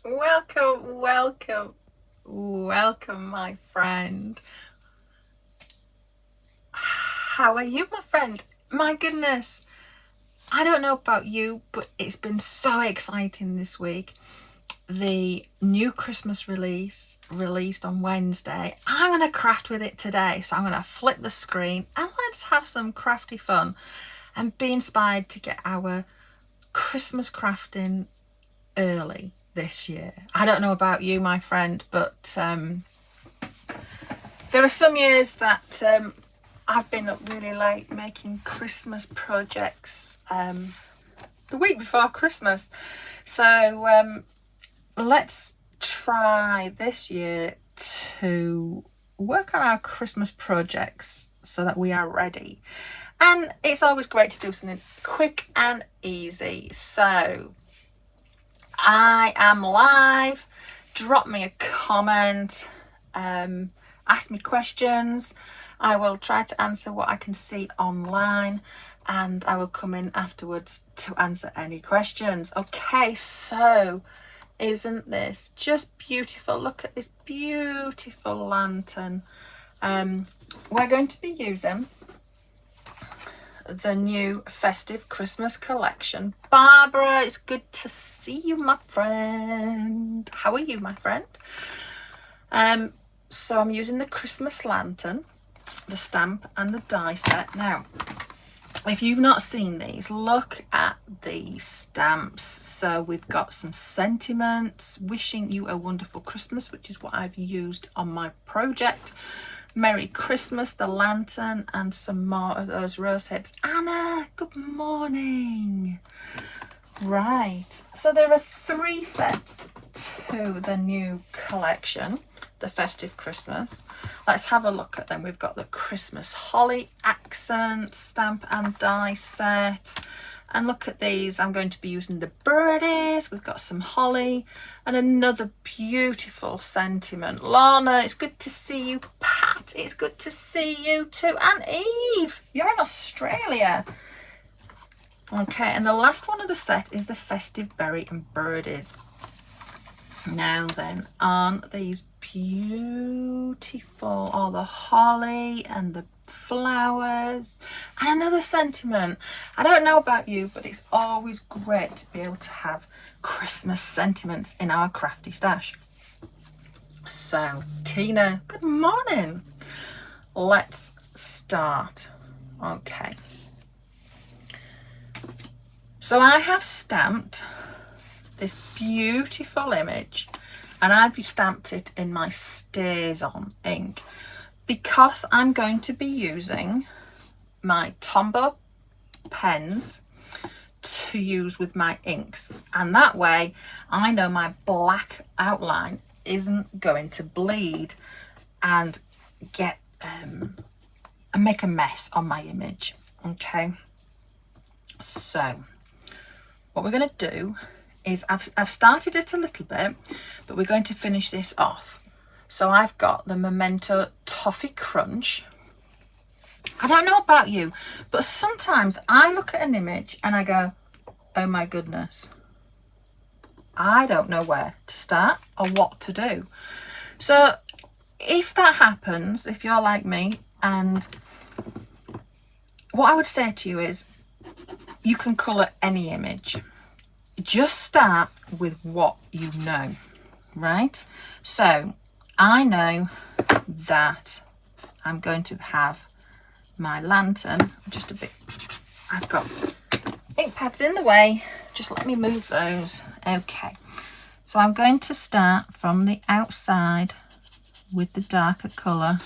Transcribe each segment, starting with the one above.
Welcome, welcome, welcome, my friend. How are you, my friend? My goodness, I don't know about you, but it's been so exciting this week. The new Christmas release released on Wednesday. I'm going to craft with it today, so I'm going to flip the screen and let's have some crafty fun and be inspired to get our Christmas crafting early this year. I don't know about you, my friend, but there are some years that I've been up really late making Christmas projects the week before Christmas. So let's try this year to work on our Christmas projects so that we are ready. And it's always great to do something quick and easy. So I am live. Drop me a comment. Ask me questions. I will try to answer what I can see online, and I will come in afterwards to answer any questions. Okay, so isn't this just beautiful? Look at this beautiful lantern. We're going to be using the new Festive Christmas Collection. Barbara, it's good to see you, my friend. How are you, my friend? So I'm using the Christmas lantern, the stamp and the die set. Now, if you've not seen these, look at these stamps. So we've got some sentiments, wishing you a wonderful Christmas, which is what I've used on my project. Merry Christmas, the lantern, and some more of those rose hips. Anna, good morning. Right, so there are 3 sets to the new collection, the Festive Christmas. Let's have a look at them. We've got the Christmas Holly accent stamp and die set. And look at these. I'm going to be using the birdies. We've got some holly and another beautiful sentiment. Lorna, it's good to see you. Pat, it's good to see you too. And Eve, you're in Australia. Okay, and the last one of the set is the Festive Berry and Birdies. Now then, aren't these beautiful? All the holly and the flowers and another sentiment. I don't know about you, but it's always great to be able to have Christmas sentiments in our crafty stash. So, Tina, good morning. Let's start. Okay. So I have stamped this beautiful image, and I've stamped it in my Stays On ink because I'm going to be using my Tombow pens to use with my inks, and that way I know my black outline isn't going to bleed and get and make a mess on my image. Okay, so what we're going to do is I've started it a little bit, but we're going to finish this off. So I've got the Memento Toffee Crunch. I don't know about you, but sometimes I look at an image and I go, oh my goodness, I don't know where to start or what to do. So if that happens, if you're like me, and what I would say to you is you can colour any image. Just start with what you know, right? So I know that I'm going to have my lantern just a bit. I've got ink pads in the way. Just let me move those. Okay. So I'm going to start from the outside with the darker colour.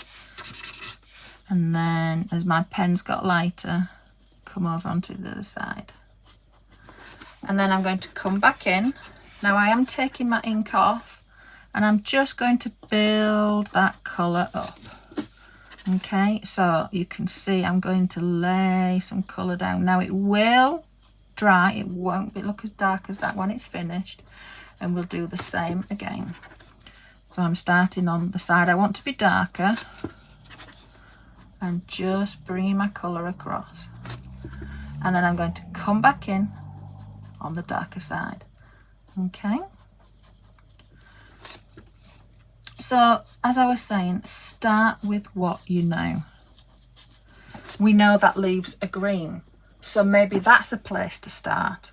And then as my pen's got lighter, come over onto the other side. And then I'm going to come back in. Now I am taking my ink off and I'm just going to build that colour up. Okay, so you can see I'm going to lay some colour down. Now it will dry, it won't look as dark as that when it's finished, and we'll do the same again. So I'm starting on the side I want to be darker and just bringing my colour across. And then I'm going to come back in on the darker side. Okay, So as I was saying, start with what you know. We know that leaves are green, so maybe that's a place to start.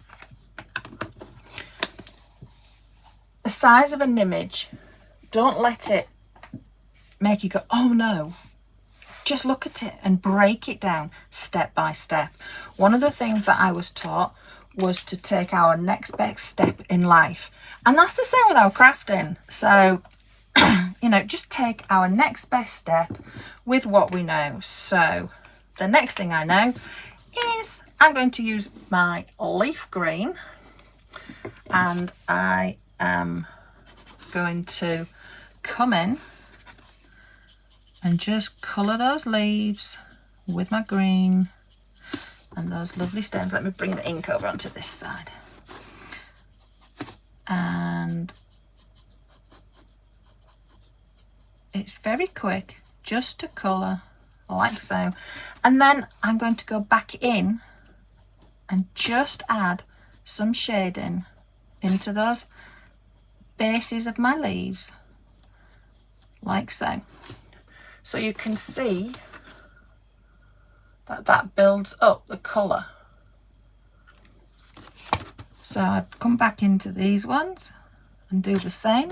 The size of an image, don't let it make you go, oh no. Just look at it and break it down step by step. One of the things that I was taught was to take our next best step in life. And that's the same with our crafting. So, you know, just take our next best step with what we know. So the next thing I know is I'm going to use my leaf green, and I am going to come in and just colour those leaves with my green and those lovely stems. Let me bring the ink over onto this side. And it's very quick just to colour like so. And then I'm going to go back in and just add some shading into those bases of my leaves like so. So you can see that that builds up the colour. So I come back into these ones and do the same.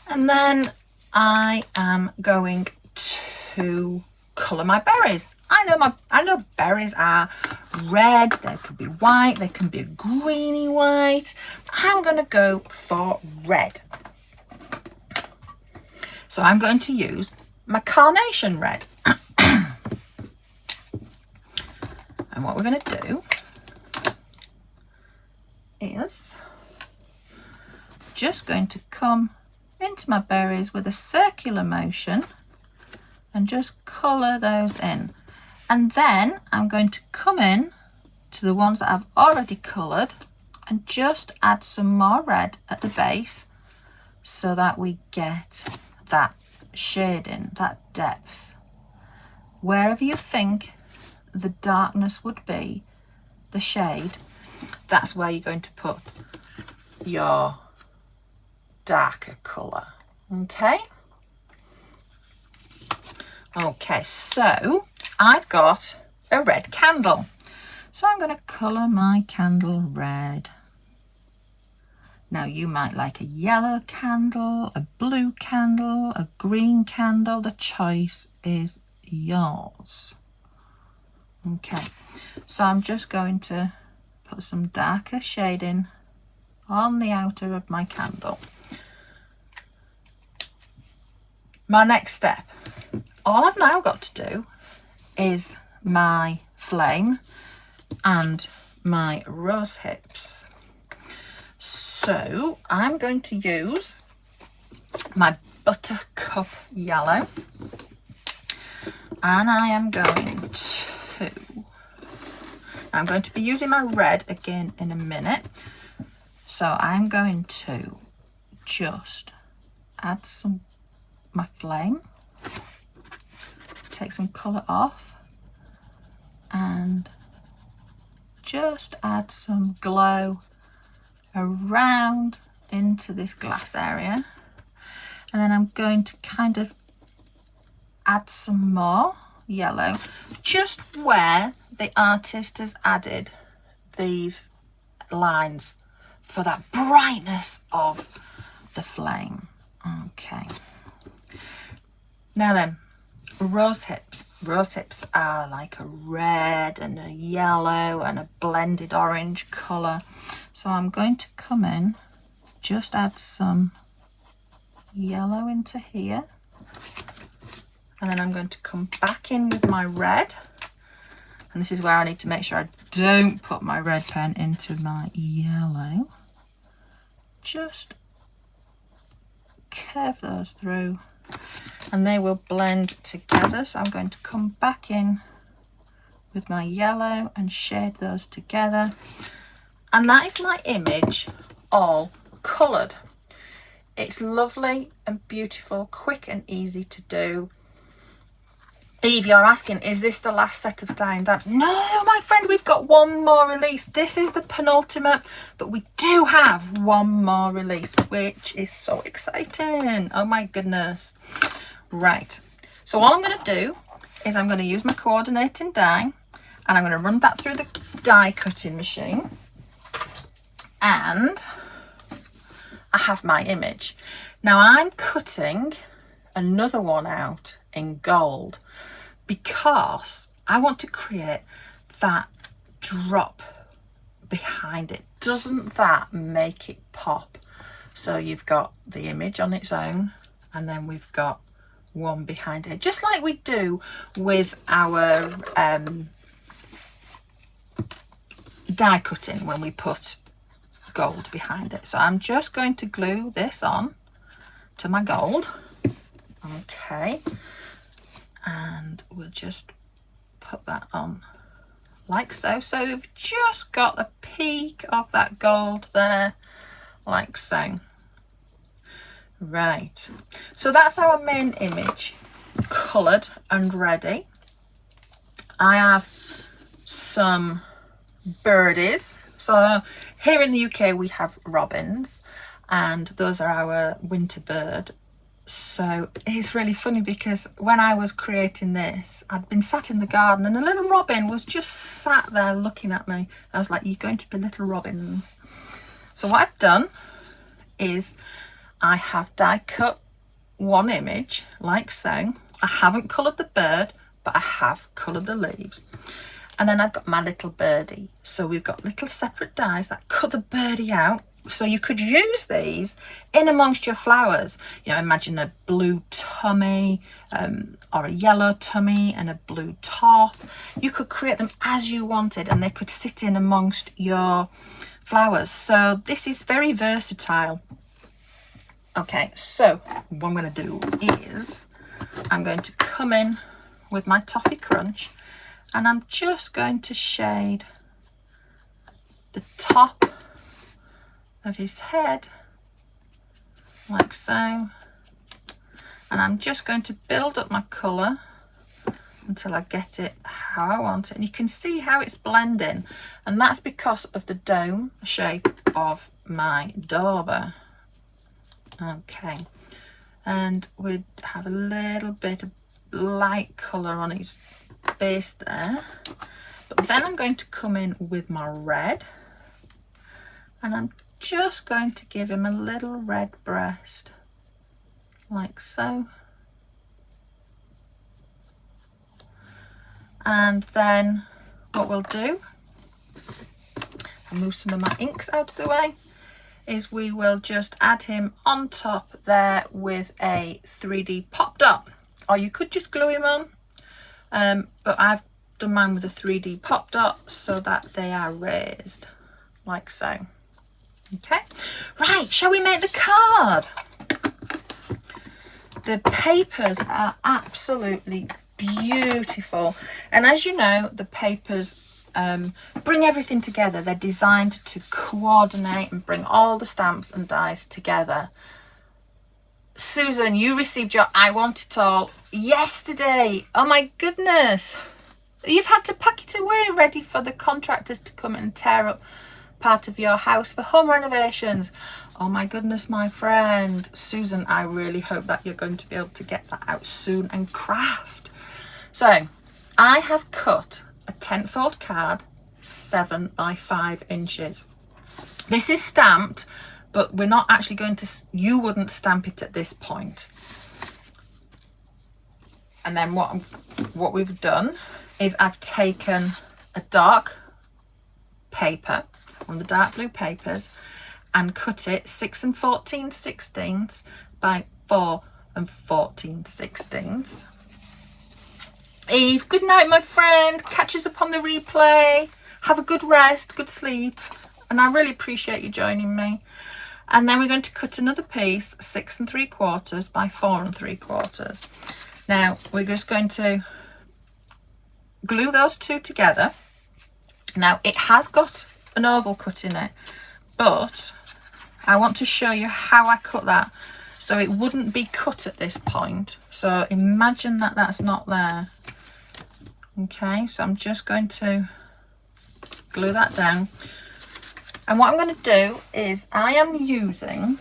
And then I am going to colour my berries. I know berries are red, they could be white, they can be greeny white. I'm going to go for red. So I'm going to use my carnation red. And what we're going to do is just going to come into my berries with a circular motion and just colour those in. And then I'm going to come in to the ones that I've already coloured and just add some more red at the base so that we get that shading, that depth. Wherever you think the darkness would be, the shade, that's where you're going to put your darker colour. Okay, so I've got a red candle, so I'm going to colour my candle red. Now you might like a yellow candle, a blue candle, a green candle. The choice is yours. Okay, so I'm just going to put some darker shading on the outer of my candle. My next step, all I've now got to do is my flame and my rose hips. So I'm going to use my buttercup yellow, and I'm going to be using my red again in a minute. So I'm going to just add some my flame, take some colour off, and just add some glow around into this glass area. And then I'm going to kind of add some more yellow just where the artist has added these lines for that brightness of the flame. Okay, now then, rose hips. Rose hips are like a red and a yellow and a blended orange colour. So I'm going to come in, just add some yellow into here, and then I'm going to come back in with my red, and this is where I need to make sure I don't put my red pen into my yellow. Just curve those through and they will blend together. So I'm going to come back in with my yellow and shade those together, and that is my image all coloured. It's lovely and beautiful, quick and easy to do. Eve, you're asking, is this the last set of die and dabs? No, my friend, we've got one more release. This is the penultimate, but we do have one more release, which is so exciting. Oh my goodness. Right. So all I'm going to do is I'm going to use my coordinating die, and I'm going to run that through the die cutting machine. And I have my image. Now I'm cutting another one out in gold, because I want to create that drop behind it. Doesn't that make it pop? So you've got the image on its own, and then we've got one behind it, just like we do with our die cutting when we put gold behind it. So I'm just going to glue this on to my gold. Okay. And we'll just put that on like so. So we've just got the peak of that gold there, like so. Right. So that's our main image, coloured and ready. I have some birdies. So here in the UK we have robins, and those are our winter bird. So it's really funny because when I was creating this, I'd been sat in the garden and a little robin was just sat there looking at me. I was like, you're going to be little robins. So what I've done is I have die cut one image like so. I haven't coloured the bird, but I have coloured the leaves. And then I've got my little birdie. So we've got little separate dies that cut the birdie out. So you could use these in amongst your flowers. You know, imagine a blue tummy or a yellow tummy and a blue top. You could create them as you wanted, and they could sit in amongst your flowers. So this is very versatile. Okay, so what I'm going to do is I'm going to come in with my Toffee Crunch, and I'm just going to shade the top of his head like so, and I'm just going to build up my colour until I get it how I want it. And you can see how it's blending, and that's because of the dome shape of my dauber. Okay, and we have a little bit of light colour on his base there, but then I'm going to come in with my red, and I'm just going to give him a little red breast like so. And then what we'll do, I'll move some of my inks out of the way, is we will just add him on top there with a 3D pop dot, or you could just glue him on, but I've done mine with a 3D pop dot so that they are raised like so. Okay, right, shall we make the card? The papers are absolutely beautiful, and as you know, the papers bring everything together. They're designed to coordinate and bring all the stamps and dies together. Susan, you received your I Want It All yesterday. Oh my goodness, you've had to pack it away ready for the contractors to come and tear up part of your house for home renovations. Oh my goodness, my friend Susan, I really hope that you're going to be able to get that out soon and craft. So I have cut a 10-fold card, 7 by 5 inches. This is stamped, but we're not actually going to, you wouldn't stamp it at this point. And then what we've done is I've taken a dark paper, on the dark blue papers, and cut it 6 14/16 by 4 14/16. Eve, good night, my friend. Catch us up on the replay. Have a good rest, good sleep, and I really appreciate you joining me. And then we're going to cut another piece 6 3/4 by 4 3/4. Now we're just going to glue those two together. Now it has got an oval cut in it, but I want to show you how I cut that so it wouldn't be cut at this point. So imagine that that's not there. Okay, so I'm just going to glue that down. And what I'm going to do is I am using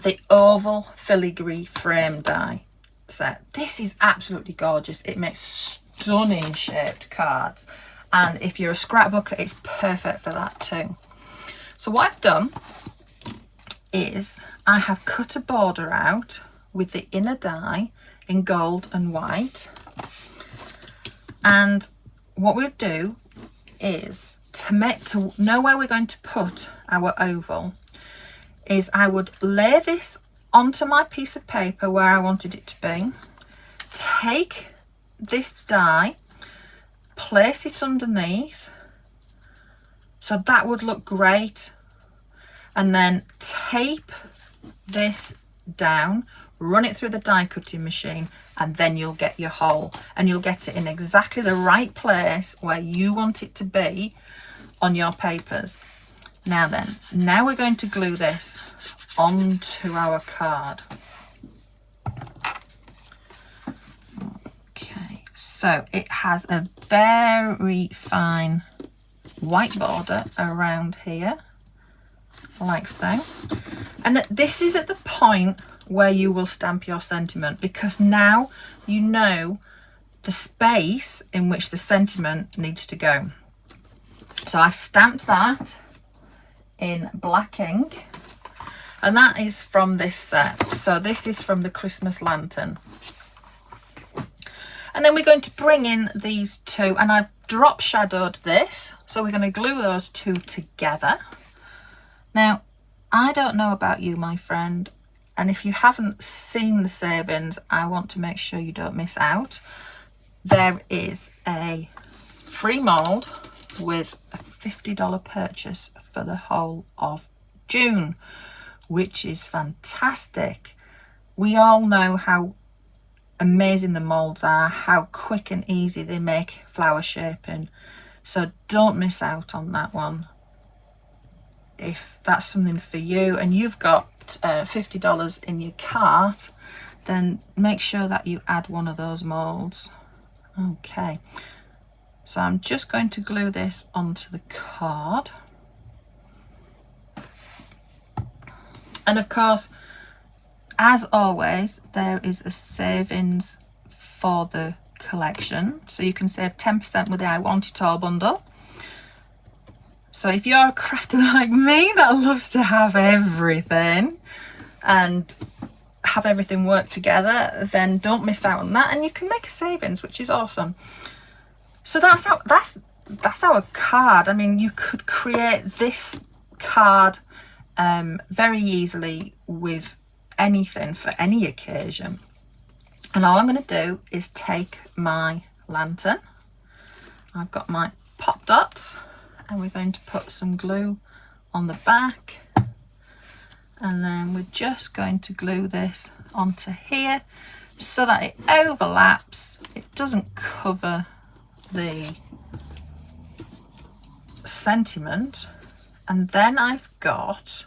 the oval filigree frame die set. This is absolutely gorgeous. It makes stunning shaped cards. And if you're a scrapbooker, it's perfect for that too. So what I've done is I have cut a border out with the inner die in gold and white. And what we'll do is to know where we're going to put our oval is I would lay this onto my piece of paper where I wanted it to be, take this die, place it underneath, so that would look great, and then tape this down, run it through the die cutting machine, and then you'll get your hole, and you'll get it in exactly the right place where you want it to be on your papers. Now then, now we're going to glue this onto our card. Okay, so it has a very fine white border around here, like so. And this is at the point where you will stamp your sentiment, because now you know the space in which the sentiment needs to go. So I've stamped that in black ink, and that is from this set. So this is from the Christmas lantern. And then we're going to bring in these two, and I've drop shadowed this, so we're going to glue those two together. Now, I don't know about you, my friend, and if you haven't seen the savings, I want to make sure you don't miss out. There is a free mould with a $50 purchase for the whole of June, which is fantastic. We all know how amazing the moulds are, how quick and easy they make flower shaping, so don't miss out on that one. If that's something for you and you've got $50 in your cart, then make sure that you add one of those moulds. Okay, so I'm just going to glue this onto the card. And of course, as always, there is a savings for the collection, so you can save 10% with the I Want It All bundle. So if you're a crafter like me that loves to have everything and have everything work together, then don't miss out on that, and you can make a savings, which is awesome. So that's our card. I mean, you could create this card very easily with anything for any occasion. And all I'm going to do is take my lantern. I've got my pop dots, and we're going to put some glue on the back, and then we're just going to glue this onto here so that it overlaps. It doesn't cover the sentiment. And then I've got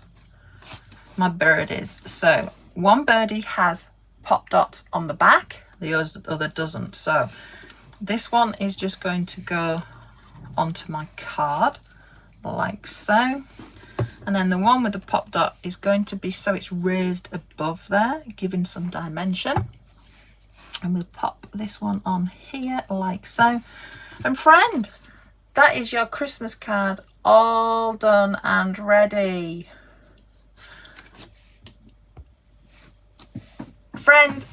my birdies. So one birdie has pop dots on the back, the other doesn't. So this one is just going to go onto my card like so, and then the one with the pop dot is going to be so it's raised above there, giving some dimension. And we'll pop this one on here like so. And friend, that is your Christmas card all done and ready. Friend,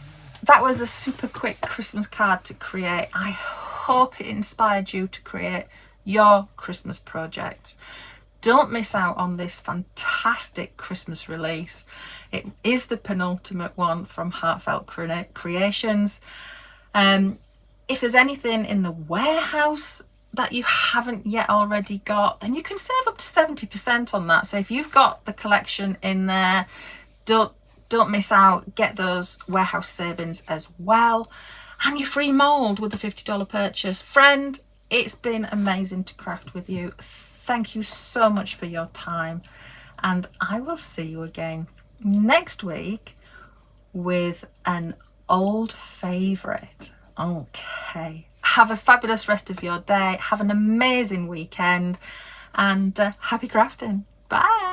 that was a super quick Christmas card to create. I hope it inspired you to create your Christmas projects. Don't miss out on this fantastic Christmas release. It is the penultimate one from Heartfelt Creations. If there's anything in the warehouse that you haven't yet already got, then you can save up to 70% on that. So if you've got the collection in there, don't miss out. Get those warehouse savings as well, and your free mold with the $50 purchase. Friend, it's been amazing to craft with you. Thank you so much for your time, and I will see you again next week with an old favorite. Okay, have a fabulous rest of your day. Have an amazing weekend, and happy crafting. Bye.